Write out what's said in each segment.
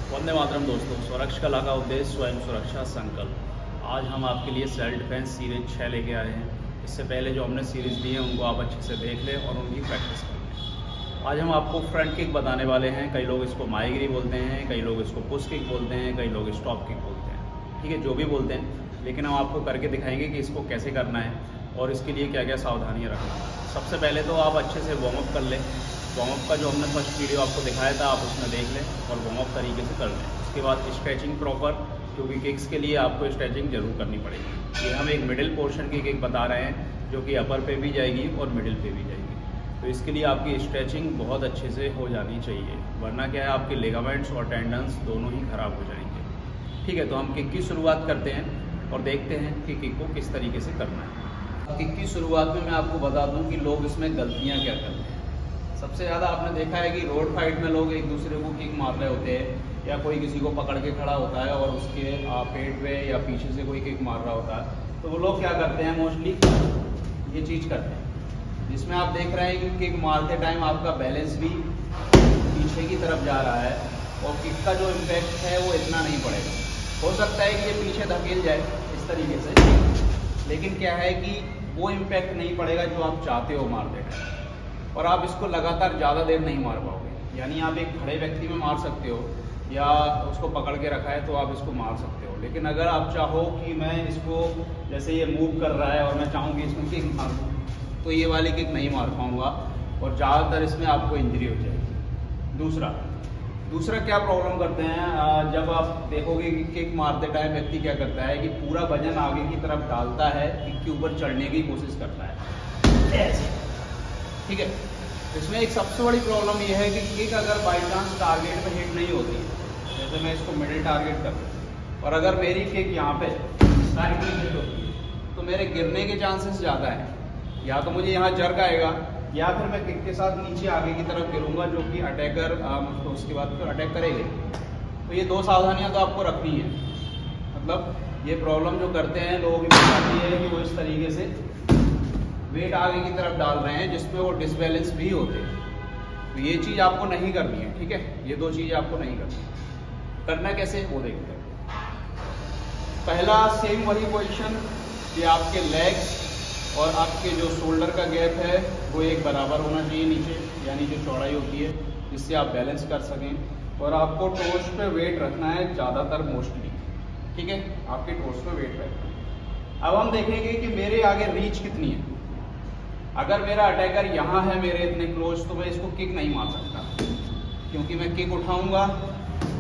वंदे मातरम दोस्तों। स्वरक्ष कला का उद्देश्य स्वयं सुरक्षा संकल्प। आज हम आपके लिए सेल्फ डिफेंस सीरीज 6 लेके आए हैं। इससे पहले जो हमने सीरीज़ दी है उनको आप अच्छे से देख लें और उनकी प्रैक्टिस कर लें। आज हम आपको फ्रंट किक बताने वाले हैं। कई लोग इसको माहीगिरी बोलते हैं, कई लोग इसको पुश किक बोलते हैं, कई लोग स्टॉप किक बोलते हैं। ठीक है, जो भी बोलते हैं, लेकिन हम आपको करके दिखाएंगे कि इसको कैसे करना है और इसके लिए क्या क्या सावधानियाँ रखना है। सबसे पहले तो आप अच्छे से वार्म अप कर लें। वार्म अप का जो हमने फर्स्ट वीडियो आपको दिखाया था आप उसमें देख लें और वार्म अप तरीके से कर लें। उसके बाद स्ट्रेचिंग प्रॉपर, क्योंकि किक्स के लिए आपको स्ट्रेचिंग जरूर करनी पड़ेगी। ये हम एक मिडिल पोर्शन की किक बता रहे हैं जो कि अपर पे भी जाएगी और मिडिल पे भी जाएगी। तो इसके लिए आपकी स्ट्रेचिंग बहुत अच्छे से हो जानी चाहिए, वरना क्या है आपके लिगामेंट्स और टेंडन्स दोनों ही खराब हो जाएंगे। ठीक है, तो हम किक की शुरुआत करते हैं और देखते हैं कि किक को किस तरीके से करना है। किक की शुरुआत में मैं आपको बता दूं कि लोग इसमें गलतियां क्या करते हैं। सबसे ज़्यादा आपने देखा है कि रोड फाइट में लोग एक दूसरे को किक मार रहे होते हैं या कोई किसी को पकड़ के खड़ा होता है और उसके पेट पे या पीछे से कोई किक मार रहा होता है। तो वो लोग क्या करते हैं, मोस्टली ये चीज़ करते हैं जिसमें आप देख रहे हैं कि किक मारते टाइम आपका बैलेंस भी पीछे की तरफ जा रहा है और किक का जो इम्पैक्ट है वो इतना नहीं पड़ेगा। हो सकता है कि ये पीछे धकेल जाए इस तरीके से, लेकिन क्या है कि वो इम्पैक्ट नहीं पड़ेगा जो आप चाहते हो मारते टाइम, और आप इसको लगातार ज़्यादा देर नहीं मार पाओगे। यानी आप एक खड़े व्यक्ति में मार सकते हो या उसको पकड़ के रखा है तो आप इसको मार सकते हो, लेकिन अगर आप चाहो कि मैं इसको जैसे ये मूव कर रहा है और मैं चाहूँ कि इसमें किक मार दूँ तो ये वाली किक नहीं मार पाऊँगा और ज़्यादातर इसमें आपको इंजरी हो जाएगी। दूसरा क्या प्रॉब्लम करते हैं, जब आप देखोगे कि किक मारते टाइम व्यक्ति क्या करता है कि पूरा वजन आगे की तरफ डालता है, किक के ऊपर चढ़ने की कोशिश करता है ऐसे। ठीक है, इसमें एक सबसे बड़ी प्रॉब्लम यह है कि किक अगर बाई चांस टारगेट पे हिट नहीं होती, जैसे मैं इसको मिडिल टारगेट कर और अगर मेरी किक यहाँ पे साइड में हिट होती है तो मेरे गिरने के चांसेस ज़्यादा हैं। या तो मुझे यहाँ जर्क आएगा या फिर मैं किक के साथ नीचे आगे की तरफ गिरूंगा, जो कि अटैकर तो उसके बाद फिर अटैक करेंगे। तो ये दो सावधानियाँ तो आपको रखनी है। मतलब ये प्रॉब्लम जो करते हैं लोग आती है कि वो इस तरीके से वेट आगे की तरफ डाल रहे हैं जिसमें वो डिसबैलेंस भी होते हैं। तो ये चीज़ आपको नहीं करनी है। ठीक है, ये दो चीज़ आपको नहीं करनी। करना कैसे वो देखते हैं। पहला सेम वही पोजीशन कि आपके लेग्स और आपके जो शोल्डर का गैप है वो एक बराबर होना चाहिए नीचे, यानी जो चौड़ाई होती है जिससे आप बैलेंस कर सकें। और आपको टोस पे वेट रखना है ज़्यादातर मोस्टली। ठीक है, आपके टोस पे वेट रखना है। अब हम देखेंगे कि मेरे आगे रीच कितनी है। अगर मेरा अटैकर यहाँ है मेरे इतने क्लोज तो मैं इसको किक नहीं मार सकता, क्योंकि मैं किक उठाऊंगा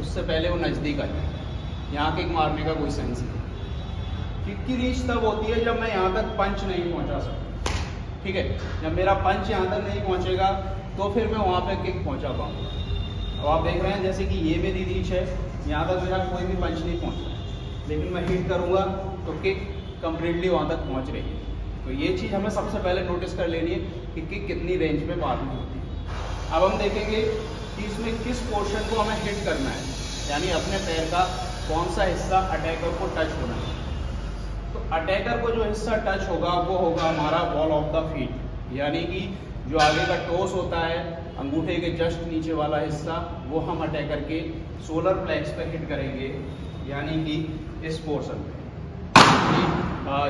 उससे पहले वो नज़दीक आ जाए। यहाँ किक मारने का कोई सेंस नहीं। किक की रीच तब होती है जब मैं यहाँ तक पंच नहीं पहुँचा सकता। ठीक है, जब मेरा पंच यहाँ तक नहीं पहुँचेगा तो फिर मैं वहाँ पे किक पहुँचा पाऊँगा। अब आप देख रहे हैं जैसे कि ये मेरी रीच है, यहाँ तक मेरा कोई भी पंच नहीं पहुँच रहा है, लेकिन मैं हिट करूँगा तो किक कम्प्लीटली वहाँ तक पहुँच रही है। तो ये चीज़ हमें सबसे पहले नोटिस कर लेनी है कि किक कितनी रेंज में मारनी होती है। अब हम देखेंगे कि इसमें किस पोर्शन को हमें हिट करना है, यानी अपने पैर का कौन सा हिस्सा अटैकर को टच होना है। तो अटैकर को जो हिस्सा टच होगा वो होगा हमारा बॉल ऑफ द फीट, यानी कि जो आगे का टोस होता है, अंगूठे के जस्ट नीचे वाला हिस्सा, वो हम अटैकर के सोलर प्लेक्स पे हिट करेंगे, यानी कि इस पोर्शन पे।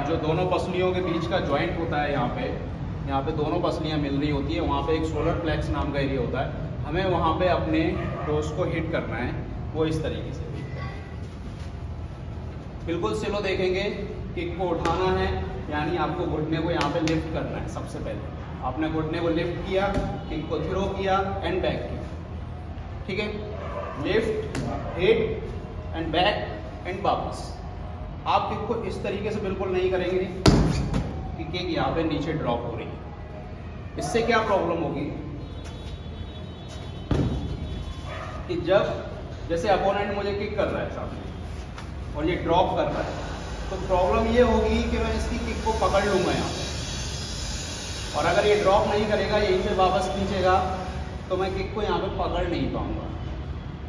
जो दोनों पसलियों के बीच का जॉइंट होता है, यहाँ पे दोनों पसलियाँ मिल रही होती है, वहाँ पे एक सोलर प्लेक्स नाम का एरिया होता है। हमें वहाँ पे अपने टोस को हिट करना है, वो इस तरीके से बिल्कुल स्लो देखेंगे। किक को उठाना है, यानी आपको घुटने को यहाँ पे लिफ्ट करना है। सबसे पहले आपने घुटने को लिफ्ट किया, किक को थ्रो किया एंड बैक किया। ठीक है, lift, hit and back and वापस। आप किक को इस तरीके से बिल्कुल नहीं करेंगे कि किक यहाँ पे नीचे ड्रॉप हो रही है। इससे क्या प्रॉब्लम होगी कि जब जैसे अपोनेंट मुझे किक कर रहा है सामने और ये ड्रॉप कर रहा है, तो प्रॉब्लम ये होगी कि मैं इसकी किक को पकड़ लूंगा यहाँ पे, और अगर ये ड्रॉप नहीं करेगा, यहीं से वापस खींचेगा, तो मैं किक को यहाँ पे पकड़ नहीं पाऊंगा।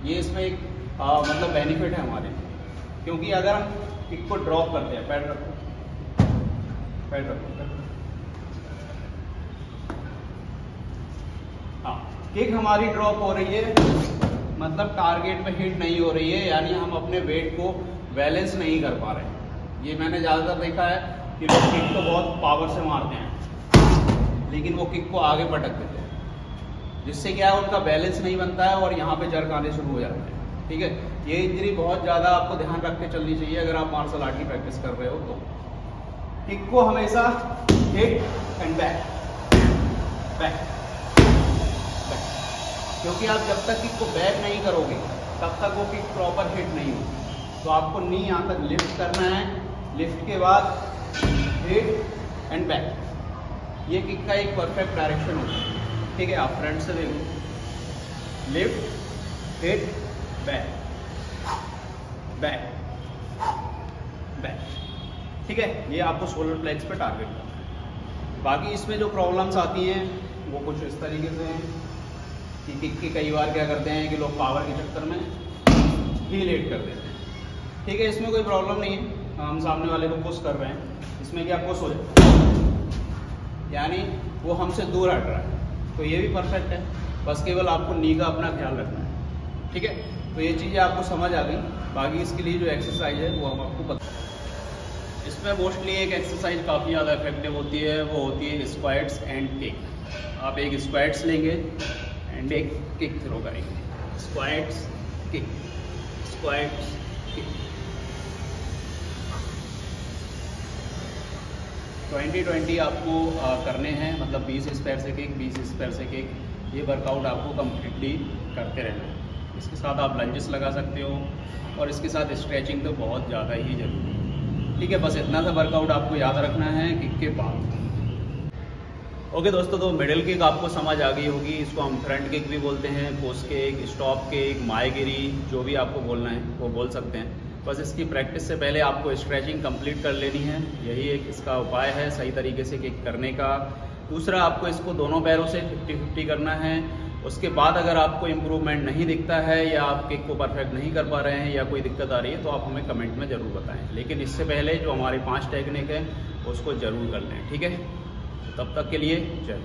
ये इसमें एक मतलब बेनिफिट है हमारे लिए, क्योंकि अगर हम किक को ड्रॉप करते हैं, पैर रखो, हाँ, किक हमारी ड्रॉप हो रही है मतलब टारगेट पे हिट नहीं हो रही है, यानी हम अपने वेट को बैलेंस नहीं कर पा रहे हैं। ये मैंने ज़्यादातर देखा है कि लोग किक को बहुत पावर से मारते हैं, लेकिन वो किक को आगे पटक देते हैं, जिससे क्या है उनका बैलेंस नहीं बनता है और यहाँ पे जर्क आने शुरू हो जाते हैं। ठीक है, ये इंजरी बहुत ज़्यादा आपको ध्यान रख के चलनी चाहिए अगर आप मार्शल आर्ट की प्रैक्टिस कर रहे हो तो। किक को हमेशा hit and back back back, क्योंकि आप जब तक किक को बैक नहीं करोगे तब तक वो किक प्रॉपर हिट नहीं होगी। तो आपको नी यहाँ तक लिफ्ट करना है, लिफ्ट के बाद हिट एंड बैक, ये किक का एक परफेक्ट डायरेक्शन होता है। ठीक है, आप फ्रंट से देखो, lift hit back back back. ठीक है, ये आपको सोलर प्लेक्स पे टारगेट करना है। बाकी इसमें जो प्रॉब्लम्स आती हैं वो कुछ इस तरीके से हैं कि किक के कई बार क्या करते हैं कि लोग पावर के चक्कर में ही लेट कर देते हैं। ठीक है, इसमें कोई प्रॉब्लम नहीं है, हम सामने वाले को पुश कर रहे हैं, इसमें क्या पुश हो जाए यानी वो हमसे दूर हट रहा है, तो ये भी परफेक्ट है। बस केवल आपको नी का अपना ख्याल रखना है। ठीक है, तो ये चीज़ें आपको समझ आ गई। बाकी इसके लिए जो एक्सरसाइज है वो हम आपको बता, इसमें मोस्टली एक एक्सरसाइज काफ़ी ज़्यादा इफेक्टिव होती है, वो होती है स्क्वाट्स एंड किक। आप एक स्क्वाट्स लेंगे एंड एक किक थ्रो करेंगे, स्क्वाट्स किक स्क्वाट्स किक। 20-20 आपको करने हैं, मतलब 20 इस पैर से किक 20 इस पैर से किक। ये वर्कआउट आपको कम्प्लीटली करते रहना है। इसके साथ आप लंजेस लगा सकते हो और इसके साथ स्ट्रेचिंग तो बहुत ज़्यादा ही जरूरी है। ठीक है, बस इतना सा वर्कआउट आपको याद रखना है किक के बाद। ओके दोस्तों, तो मिडिल किक आपको समझ आ गई होगी। इसको हम फ्रंट किक भी बोलते हैं, पोस्ट किक, स्टॉप किक, माएगिरी, जो भी आपको बोलना है वो बोल सकते हैं। बस इसकी प्रैक्टिस से पहले आपको स्ट्रेचिंग कंप्लीट कर लेनी है, यही एक इसका उपाय है सही तरीके से किक करने का। दूसरा, आपको इसको दोनों पैरों से 50-50 करना है। उसके बाद अगर आपको इम्प्रूवमेंट नहीं दिखता है या आप किक को परफेक्ट नहीं कर पा रहे हैं या कोई दिक्कत आ रही है तो आप हमें कमेंट में ज़रूर बताएं। लेकिन इससे पहले जो हमारी 5 टेक्निक है उसको ज़रूर कर लें। ठीक है, तब तक के लिए जय।